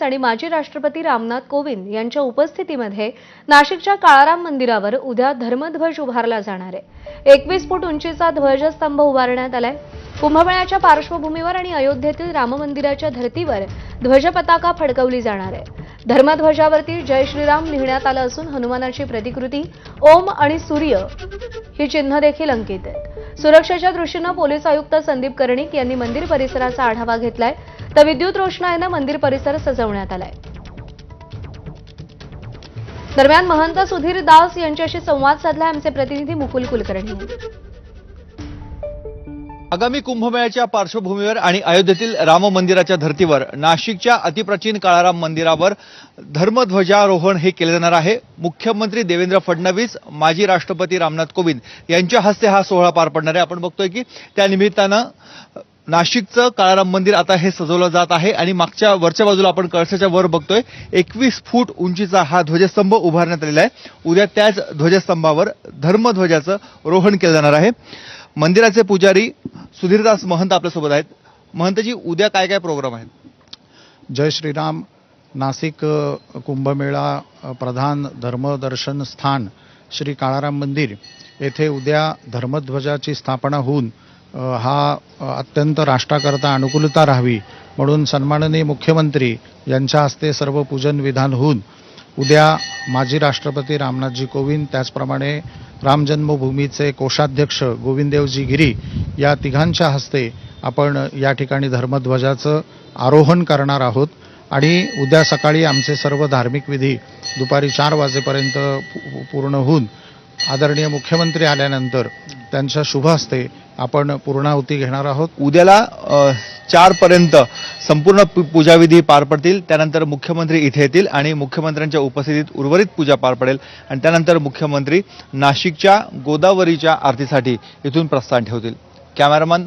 आणि माजी राष्ट्रपती रामनाथ कोविंद यांच्या उपस्थितीमध्ये नाशिकच्या काळाराम मंदिरावर उद्या धर्मध्वज उभारला जाणार आहे। 21 फूट उंचीचा ध्वजस्तंभ उभारण्यात आलाय। कुंभमेळ्याच्या पार्श्वभूमीवर आणि अयोध्येतील राम मंदिराच्या धर्तीवर ध्वजपताका फडकवली जाणार आहे। धर्मध्वजावरती जय श्रीराम लिहिण्यात आलं असून हनुमानाची प्रतिकृती, ओम आणि सूर्य ही चिन्ह देखील अंकित आहेत। सुरक्षेच्या दृष्टीने पोलीस आयुक्त संदीप कर्णिक यांनी मंदिर परिसराचा आढावा घेतलाय, तर विद्युत रोषणाईने मंदिर परिसर सजवण्यात आलाय। दरम्यान महंत सुधीर दास यांच्याशी संवाद साधला आमचे प्रतिनिधी मुकुल कुलकर्णी। आगामी कुंभमेळ्याच्या पार्श्वभूमीवर आणि अयोध्येतील राम मंदिराच्या धर्तीवर नाशिकच्या अतिप्राचीन काळाराम मंदिरावर धर्मध्वजारोहण हे केले जाणार आहे। मुख्यमंत्री देवेंद्र फडणवीस, माजी राष्ट्रपती रामनाथ कोविंद यांच्या हस्ते हा सोहळा पार पडणार आहे। आपण बघतोय की त्या निमित्तानं नाशिकचं काळाराम मंदिर आता हे सजवलं जात आहे आणि मागच्या वरच्या बाजूला आपण कळसाच्या वर बघतोय 21 फूट उंचीचा हा ध्वजस्तंभ उभारण्यात आलेला आहे। उद्या त्याच ध्वजस्तंभावर धर्मध्वजाचं रोहण केलं जाणार आहे। मंदिराचे पुजारी सुधीरदास महंत आपल्यासोबत आहेत। महंतजी, उद्या काय काय प्रोग्राम आहेत? जय श्रीराम। नाशिक कुंभमेळा प्रधान धर्मदर्शन स्थान श्री काळाराम मंदिर येथे उद्या धर्मध्वजाची स्थापना होऊन हा अत्यंत राष्ट्राकरता अनुकूलता राहावी म्हणून सन्माननीय मुख्यमंत्री यांच्या हस्ते सर्व पूजन विधान होऊन उद्या माजी राष्ट्रपती रामनाथजी कोविंद, त्याचप्रमाणे राम जन्मभूमीचे कोषाध्यक्ष गोविंददेवजी गिरी या तिघांच्या हस्ते आपण या ठिकाणी धर्मध्वजाचं आरोहण करणार आहोत। आणि उद्या सकाळी आमचे सर्व धार्मिक विधी दुपारी 4 वाजेपर्यंत पूर्ण होऊन आदरणीय मुख्यमंत्री आल्यानंतर त्यांच्या शुभ हस्ते आपण पूर्णाहुती घेणार आहोत। उद्याला 4 पर्यंत संपूर्ण पूजाविधी पार पडतील। त्यानंतर मुख्यमंत्री इथे येतील आणि मुख्यमंत्र्यांच्या उपस्थितीत उर्वरित पूजा पार पडेल आणि त्यानंतर मुख्यमंत्री नाशिकच्या गोदावरीच्या आरतीसाठी इथून प्रस्थान ठेवतील। कॅमेरामन